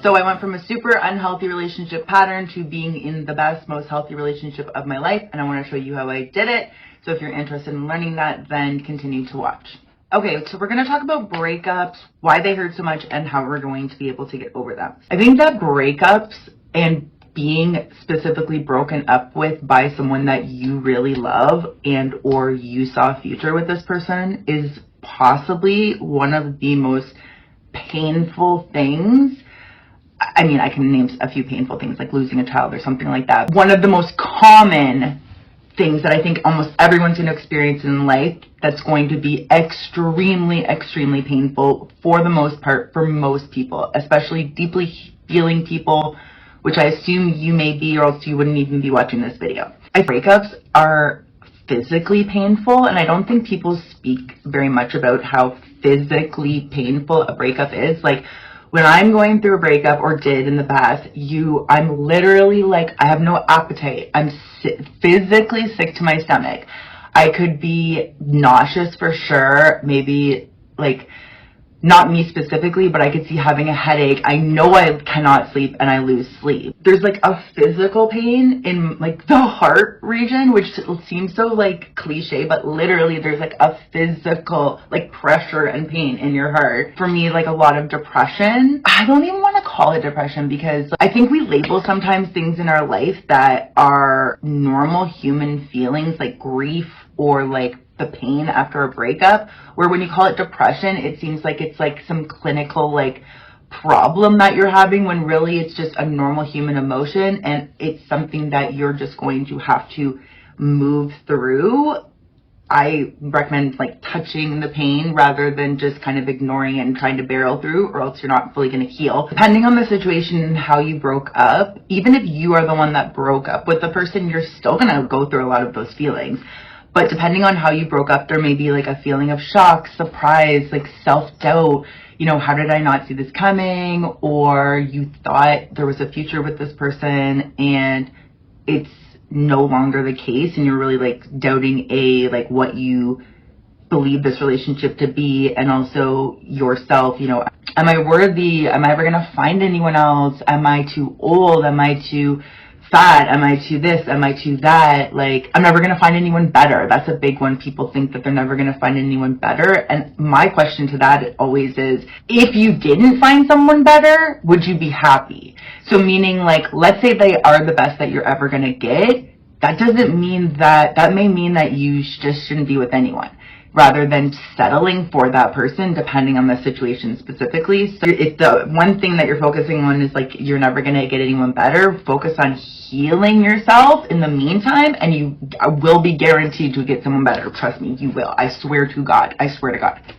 So I went from a super unhealthy relationship pattern to being in the best, most healthy relationship of my life, and I want to show you how I did it. So if you're interested in learning that, then continue to watch. Okay, so we're going to talk about breakups, why they hurt so much, and how we're going to be able to get over them. I think that breakups and being specifically broken up with by someone that you really love and or you saw a future with this person is possibly one of the most painful things. I mean, I can name a few painful things like losing a child or something like that. One of the most common things that I think almost everyone's going to experience in life that's going to be extremely, extremely painful for the most part for most people, especially deeply feeling people, which I assume you may be, or else you wouldn't even be watching this video. Breakups are physically painful, and I don't think people speak very much about how physically painful a breakup is. Like, when I'm going through a breakup, or did in the past, I'm literally like, I have no appetite. I'm physically sick to my stomach. I could be nauseous for sure, maybe like, not me specifically, but I could see having a headache. I know I cannot sleep and I lose sleep. There's like a physical pain in like the heart region, which seems so like cliche, but literally there's like a physical like pressure and pain in your heart. For me, like a lot of depression. I don't even want to call it depression because I think we label sometimes things in our life that are normal human feelings like grief or like the pain after a breakup, where when you call it depression, it seems like it's like some clinical like problem that you're having, when really it's just a normal human emotion and it's something that you're just going to have to move through. I recommend like touching the pain rather than just kind of ignoring it and trying to barrel through, or else you're not fully going to heal. Depending on the situation and how you broke up, even if you are the one that broke up with the person, you're still going to go through a lot of those feelings. But depending on how you broke up, there may be like a feeling of shock, surprise, like self-doubt. You know, how did I not see this coming? Or you thought there was a future with this person and it's no longer the case, and you're really like doubting like what you believe this relationship to be, and also yourself. You know, am I worthy? Am I ever gonna find anyone else? Am I too old? Am I too fat? Am I too this? Am I too that? Like, I'm never gonna find anyone better. That's a big one. People think that they're never gonna find anyone better. And my question to that always is, if you didn't find someone better, would you be happy? So meaning, like, let's say they are the best that you're ever gonna get. That doesn't mean that may mean that you just shouldn't be with anyone, rather than settling for that person, depending on the situation specifically. So if the one thing that you're focusing on is like you're never going to get anyone better, focus on healing yourself in the meantime, and you will be guaranteed to get someone better. Trust me, you will. I swear to God,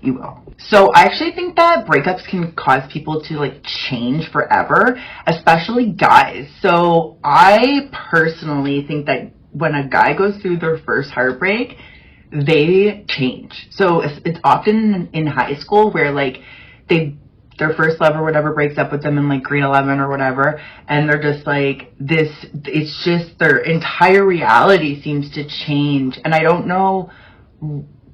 you will. So I actually think that breakups can cause people to like change forever, especially guys. So I personally think that when a guy goes through their first heartbreak, they change. So it's often in high school where like their first love or whatever breaks up with them in like grade 11 or whatever, and they're just like this, it's just their entire reality seems to change. And I don't know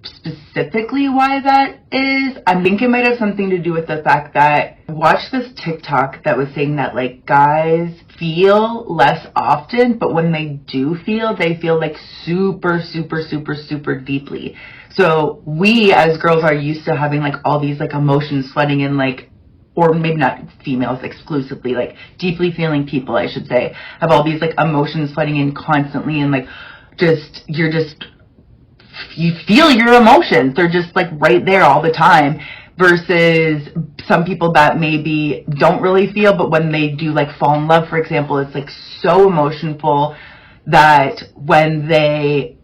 specifically why that is. I think it might have something to do with the fact that I watched this TikTok that was saying that like guys feel less often, but when they do feel, they feel like super, super, super, super deeply. So we as girls are used to having like all these like emotions flooding in, like, or maybe not females exclusively, like deeply feeling people, I should say, have all these like emotions flooding in constantly, and like you feel your emotions. They're just like right there all the time, versus some people that maybe don't really feel, but when they do like fall in love, for example, it's like so emotional that when they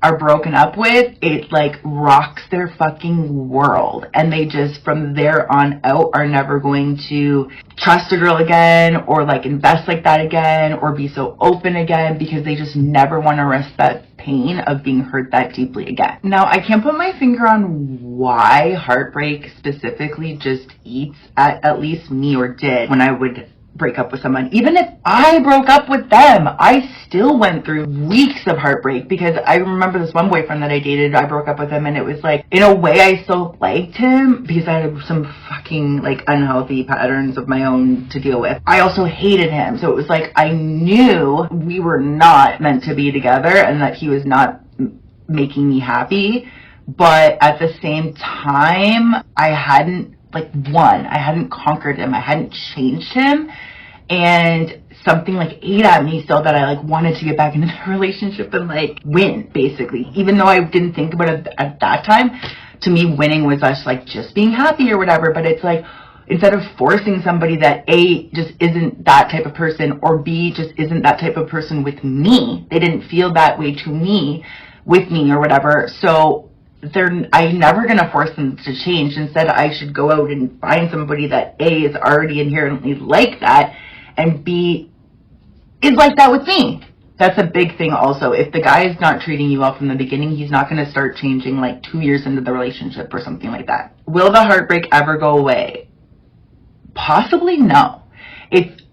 are broken up with, it like rocks their fucking world, and they just from there on out are never going to trust a girl again, or like invest like that again, or be so open again, because they just never want to risk that pain of being hurt that deeply again. Now, I can't put my finger on why heartbreak specifically just eats at least me, or did when I would break up with someone. Even if I broke up with them, I still went through weeks of heartbreak, because I remember this one boyfriend that I dated, I broke up with him, and it was like, in a way I still liked him because I had some fucking like unhealthy patterns of my own to deal with. I also hated him, so it was like I knew we were not meant to be together and that he was not making me happy. But at the same time, I hadn't conquered him. I hadn't changed him. And something like ate at me still, that I like wanted to get back into the relationship and like win, basically. Even though I didn't think about it at that time, to me winning was just being happy or whatever. But it's like, instead of forcing somebody that A, just isn't that type of person, or B, just isn't that type of person with me, they didn't feel that way with me or whatever. So I'm never going to force them to change. Instead, I should go out and find somebody that A, is already inherently like that, and B, is like that with me. That's a big thing also. If the guy is not treating you well from the beginning, he's not going to start changing like 2 years into the relationship or something like that. Will the heartbreak ever go away? Possibly no.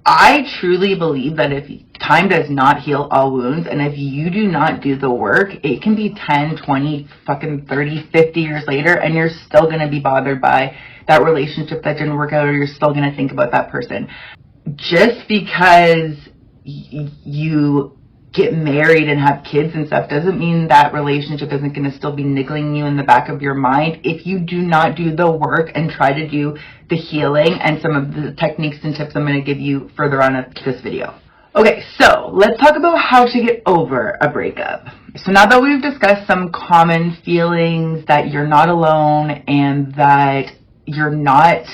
I truly believe that if time does not heal all wounds, and if you do not do the work, it can be 10, 20, fucking 30, 50 years later, and you're still going to be bothered by that relationship that didn't work out, or you're still going to think about that person. Just because you get married and have kids and stuff doesn't mean that relationship isn't going to still be niggling you in the back of your mind if you do not do the work and try to do the healing and some of the techniques and tips I'm going to give you further on in this video. Okay, so let's talk about how to get over a breakup. So now that we've discussed some common feelings, that you're not alone and that you're not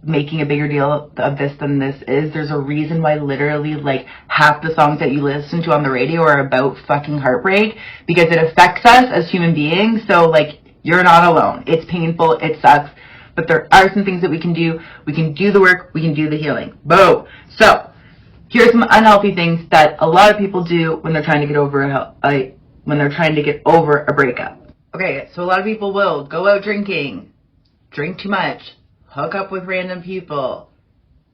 making a bigger deal of this than this is, there's a reason why literally like half the songs that you listen to on the radio are about fucking heartbreak, because it affects us as human beings. So like, you're not alone. It's painful, it sucks, but there are some things that we can do. We can do the work, we can do the healing. Boom. So here's some unhealthy things that a lot of people do when they're trying to get over a breakup. Okay, so a lot of people will go out drinking, drink too much, hook up with random people,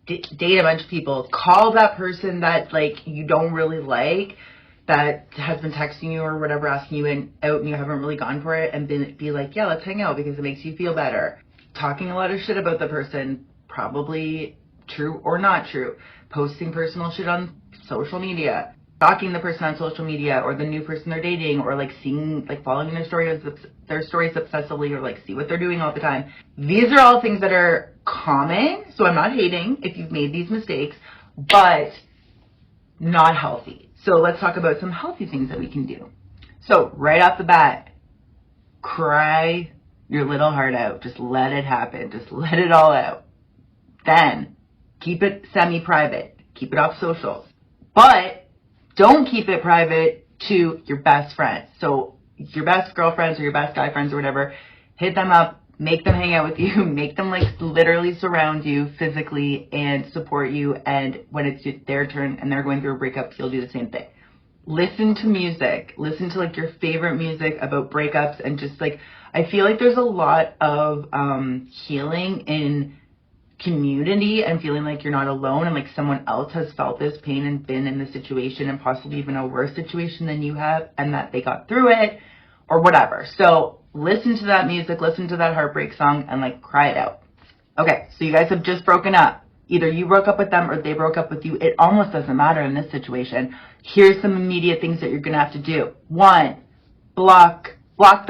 date a bunch of people, call that person that like you don't really like, that has been texting you or whatever, asking you out and you haven't really gone for it, and be like, yeah, let's hang out because it makes you feel better. Talking a lot of shit about the person, probably true or not true. Posting personal shit on social media, stalking the person on social media, or the new person they're dating, or like following their stories obsessively, or like see what they're doing all the time. These are all things that are common, so I'm not hating if you've made these mistakes, but not healthy. So let's talk about some healthy things that we can do. So right off the bat, cry your little heart out. Just let it happen. Just let it all out. Then keep it semi-private. Keep it off socials. But don't keep it private to your best friends. So your best girlfriends or your best guy friends or whatever, hit them up, make them hang out with you, make them like literally surround you physically and support you. And when it's their turn and they're going through a breakup, you'll do the same thing. Listen to music. Listen to like your favorite music about breakups, and just like, I feel like there's a lot of healing in community and feeling like you're not alone, and like someone else has felt this pain and been in this situation, and possibly even a worse situation than you have, and that they got through it or whatever. So listen to that music, listen to that heartbreak song, and like cry it out. Okay, so you guys have just broken up. Either you broke up with them or they broke up with you. It almost doesn't matter in this situation. Here's some immediate things that you're gonna have to do. 1, block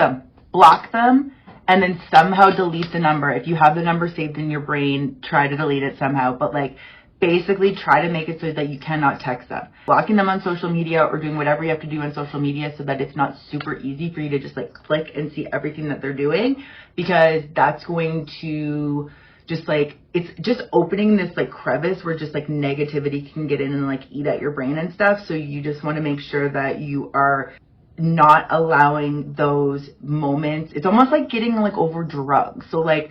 them, and then somehow delete the number. If you have the number saved in your brain, try to delete it somehow. But like, basically try to make it so that you cannot text them. Blocking them on social media, or doing whatever you have to do on social media so that it's not super easy for you to just like click and see everything that they're doing, because that's going to just like, it's just opening this like crevice where just like negativity can get in and like eat at your brain and stuff. So you just want to make sure that you are not allowing those moments. It's almost like getting like over drugs. So like,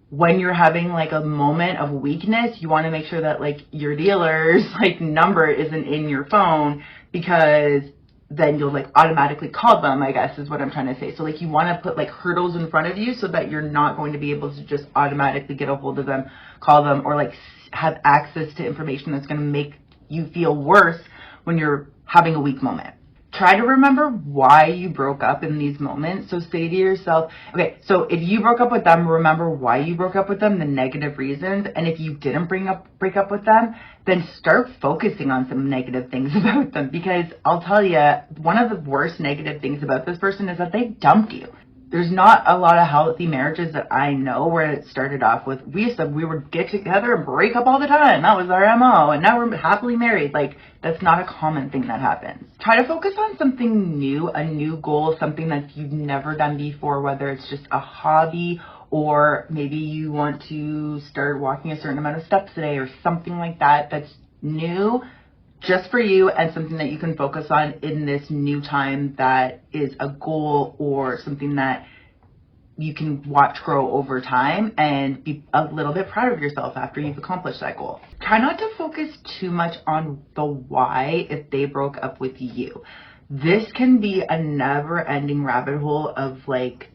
when you're having like a moment of weakness, you want to make sure that like your dealer's like number isn't in your phone, because then you'll like automatically call them, I guess is what I'm trying to say. So like you want to put like hurdles in front of you so that you're not going to be able to just automatically get a hold of them, call them, or like have access to information that's going to make you feel worse when you're having a weak moment. Try to remember why you broke up in these moments. So say to yourself, okay, so if you broke up with them, remember why you broke up with them, the negative reasons. And if you didn't break up with them, then start focusing on some negative things about them. Because I'll tell you, one of the worst negative things about this person is that they dumped you. There's not a lot of healthy marriages that I know where it started off with, we would get together and break up all the time. That was our MO. And now we're happily married. Like, that's not a common thing that happens. Try to focus on something new, a new goal, something that you've never done before, whether it's just a hobby or maybe you want to start walking a certain amount of steps a day or something like that that's new just for you and something that you can focus on in this new time that is a goal or something that you can watch grow over time and be a little bit proud of yourself after you've accomplished that goal. Try not to focus too much on the why if they broke up with you. This can be a never-ending rabbit hole of like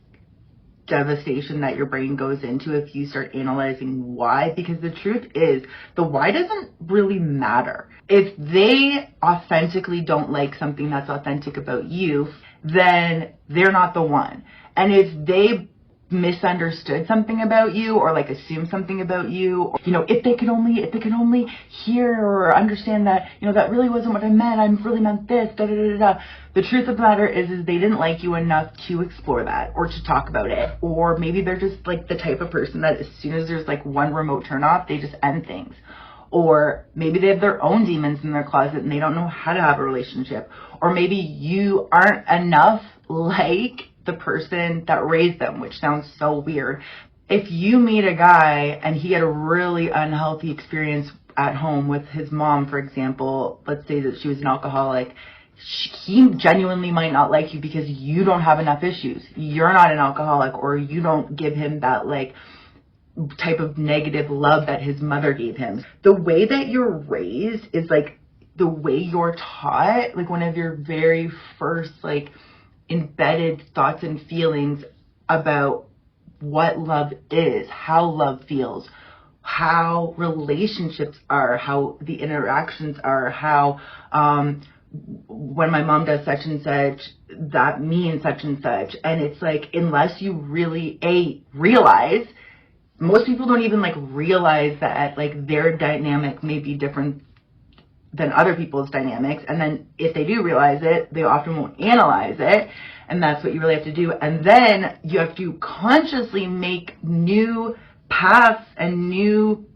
devastation that your brain goes into if you start analyzing why, because the truth is the why doesn't really matter. If they authentically don't like something that's authentic about you, then they're not the one. And if they misunderstood something about you or like assume something about you, or, you know, if they can only hear or understand that, you know, that really wasn't what I meant, I really meant this, da da da da. The truth of the matter is they didn't like you enough to explore that or to talk about it. Or maybe they're just like the type of person that as soon as there's like one remote turn off, they just end things. Or maybe they have their own demons in their closet and they don't know how to have a relationship. Or maybe you aren't enough like the person that raised them, which sounds so weird. If you meet a guy and he had a really unhealthy experience at home with his mom, for example, let's say that she was an alcoholic, he genuinely might not like you because you don't have enough issues. You're not an alcoholic, or you don't give him that like type of negative love that his mother gave him. The way that you're raised is like the way you're taught, like one of your very first like embedded thoughts and feelings about what love is, how love feels, how relationships are, how the interactions are, how when my mom does such and such, that means such and such. And it's like, unless you really realize, most people don't even like realize that like their dynamic may be different than other people's dynamics. And then if they do realize it, they often won't analyze it. And that's what you really have to do. And then you have to consciously make new paths and new,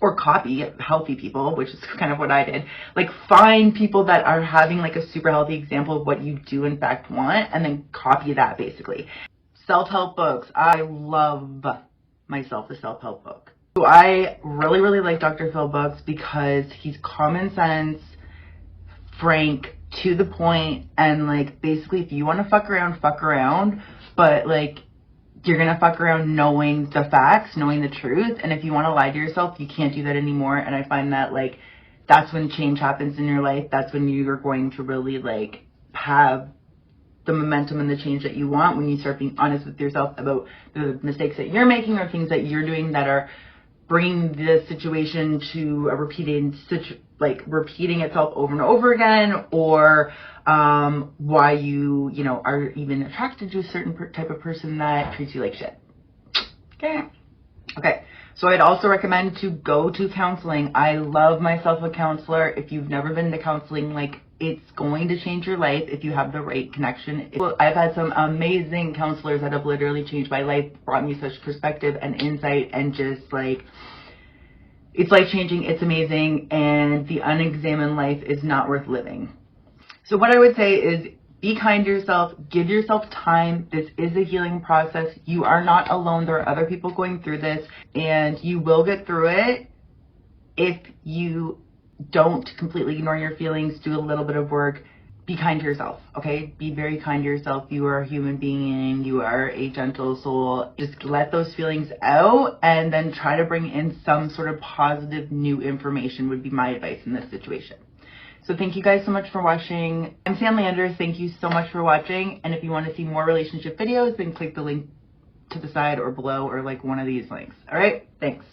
or copy healthy people, which is kind of what I did. Like find people that are having like a super healthy example of what you do in fact want, and then copy that basically. Self-help books. I love myself a self-help book. So I really like Dr. Phil books because he's common sense, frank, to the point, and like basically if you want to fuck around, but like you're gonna fuck around knowing the facts, knowing the truth. And if you want to lie to yourself, you can't do that anymore. And I find that like that's when change happens in your life. That's when you're going to really like have the momentum and the change that you want, when you start being honest with yourself about the mistakes that you're making or things that you're doing that are bringing the situation to a repeating itself over and over again, or why you know, are even attracted to a certain type of person that treats you like shit. Okay. So I'd also recommend to go to counseling. I love myself a counselor. If you've never been to counseling, like, it's going to change your life if you have the right connection. I've had some amazing counselors that have literally changed my life, brought me such perspective and insight, and just like, it's life-changing, it's amazing, and the unexamined life is not worth living. So what I would say is be kind to yourself, give yourself time. This is a healing process. You are not alone. There are other people going through this, and you will get through it if you don't completely ignore your feelings, do a little bit of work. Be kind to yourself, okay? Be very kind to yourself. You are a human being. You are a gentle soul. Just let those feelings out and then try to bring in some sort of positive new information would be my advice in this situation. So thank you guys so much for watching. I'm Sam Landers. Thank you so much for watching. And if you want to see more relationship videos, then click the link to the side or below or like one of these links. All right, thanks.